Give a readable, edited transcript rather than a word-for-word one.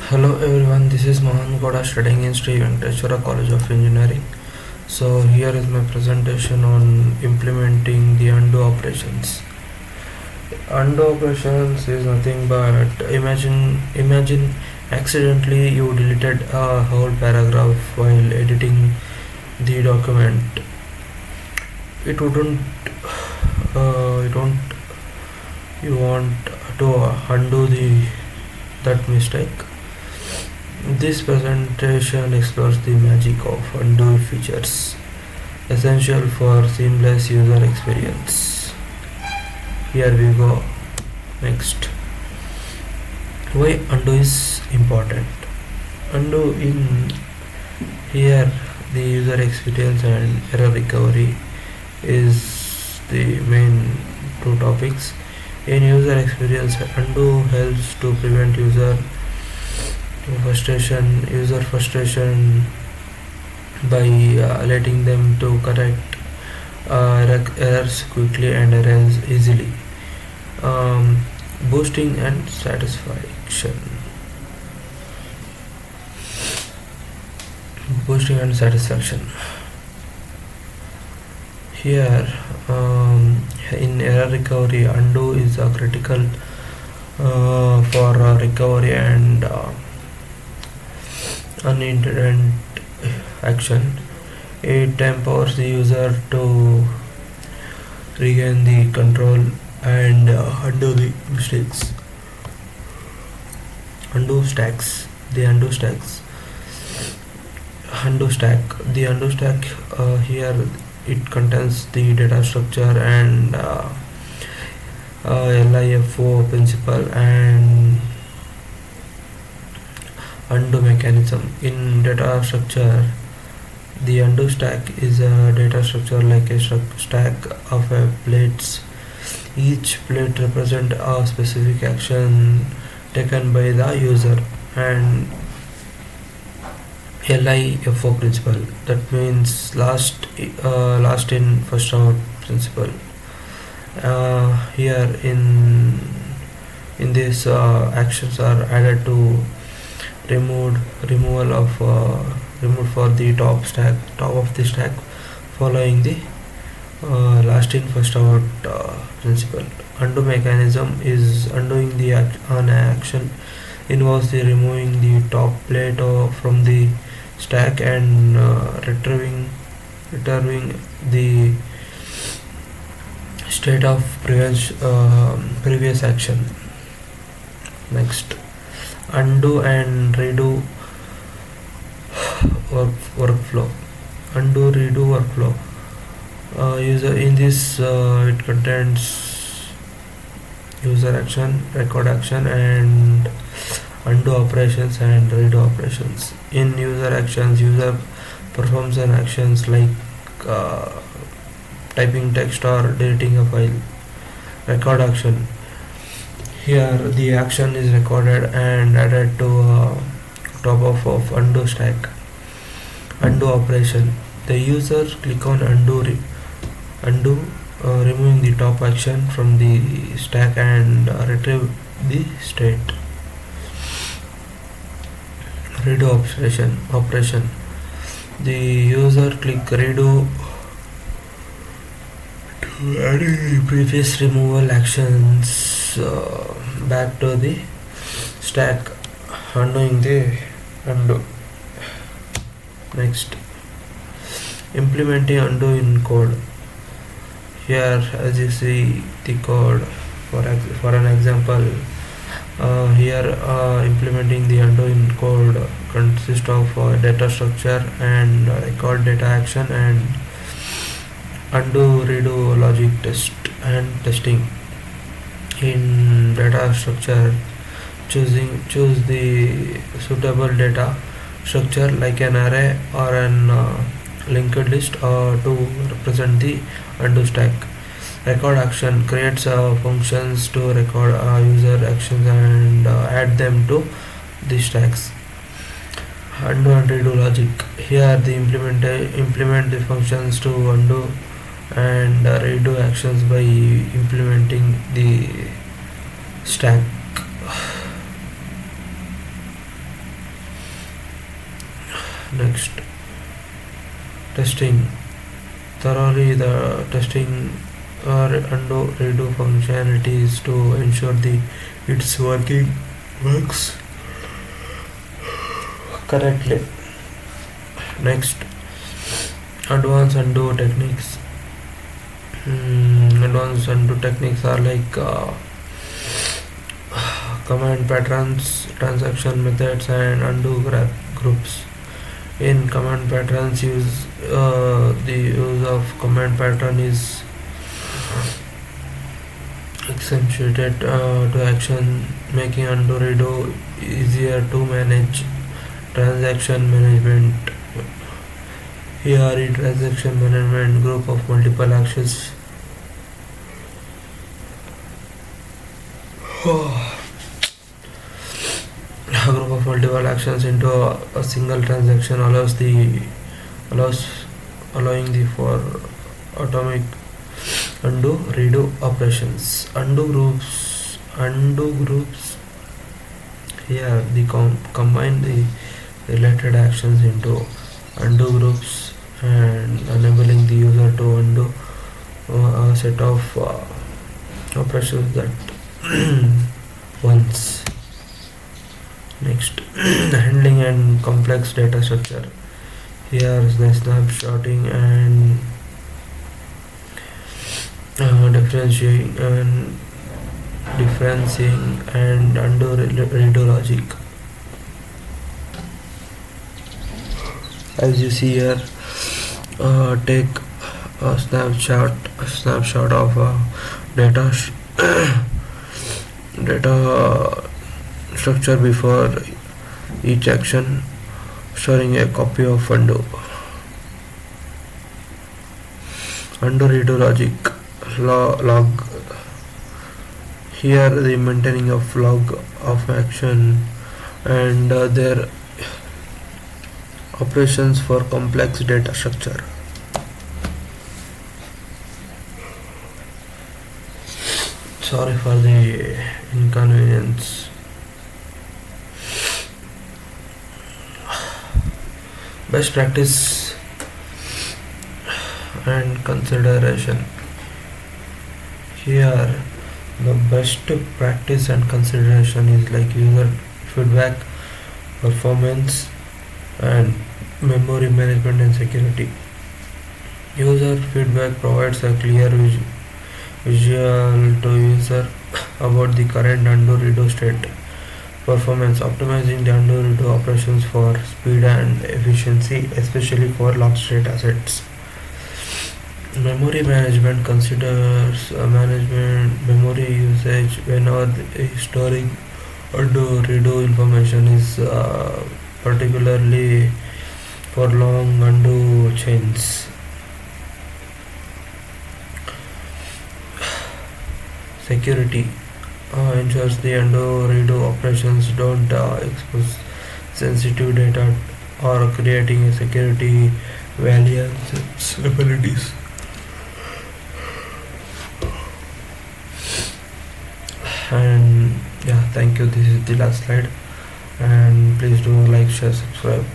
Hello everyone, this is Mohan Goda studying in Sri Venkateshwara College of Engineering. So here is my presentation on implementing the undo operations. Undo operations is nothing but imagine accidentally you deleted a whole paragraph while editing the document. It wouldn't it won't you want to undo the that mistake. This presentation explores the magic of undo features essential for seamless user experience. Here we go. Next, why undo is important? Undo in here the user experience and error recovery is the main two topics. In user experience, undo helps to prevent user frustration by letting them to correct errors quickly and errors easily. um, Boosting and satisfaction here. In error recovery, undo is critical for recovery and unintended action. It empowers the user to regain the control and undo the mistakes. Undo stacks. The undo stacks. Undo stack. The undo stack here it contains the data structure and LIFO principle and undo mechanism. In data structure, the undo stack is a data structure like a stack of plates. Each plate represents a specific action taken by the user and LIFO principle. That means last in first out principle. Here in this actions are added to removal of removed for the top of the stack following the last in first out principle. Undo mechanism is undoing the an action involves the removing the top plate from the stack and retrieving the state of previous action. Next, undo and redo workflow. Undo redo workflow. User in this it contains user action, record action, and undo operations and redo operations. In user actions, user performs an actions like typing text or deleting a file. Record action. Here the action is recorded and added to top of undo stack. Undo operation. The user click on undo, removing the top action from the stack and retrieve the state. Redo operation. The user click redo to add the previous removal actions back to the stack, undoing the undo. Next, implementing undo in code. Here, as you see the code for an example, here implementing the undo in code consists of data structure and record data action and undo redo logic test and testing. In data structure, choose the suitable data structure like an array or an linked list to represent the undo stack. Record action creates functions to record user actions and add them to the stacks. Undo and redo logic. Here the implement the functions to undo and redo actions by implementing the stack. Next, testing. Thoroughly the testing or undo redo functionalities to ensure the it's works correctly. Next, advanced undo techniques. Advanced undo techniques are like command patterns, transaction methods, and undo groups. In command patterns, the use of command pattern is accentuated to action, making undo redo easier to manage. Transaction management. Here in transaction management, group of multiple actions. A group of multiple actions into a single transaction allows allowing the for atomic undo redo operations. Undo groups here the combine the related actions into undo groups and enabling the user to undo a set of operations that once. Next, handling and complex data structure. Here is the snapshotting and differentiating and undo redo logic. As you see here, take a snapshot of data data structure before each action, storing a copy of undo redo logic. Log. Here the maintaining of log of action and their operations for complex data structure. Sorry for the inconvenience. Best practice and consideration. Here the best practice and consideration is like user feedback, performance, and memory management and security. User feedback provides a clear visual to user about the current undo redo state. Performance. Optimizing the undo redo operations for speed and efficiency, especially for large data assets. Memory management considers management memory usage whenever storing undo redo information is particularly for long undo chains. Security ensures the undo redo operations don't expose sensitive data or creating a security vulnerabilities. And yeah, thank you. This is the last slide, and please do like, share, subscribe.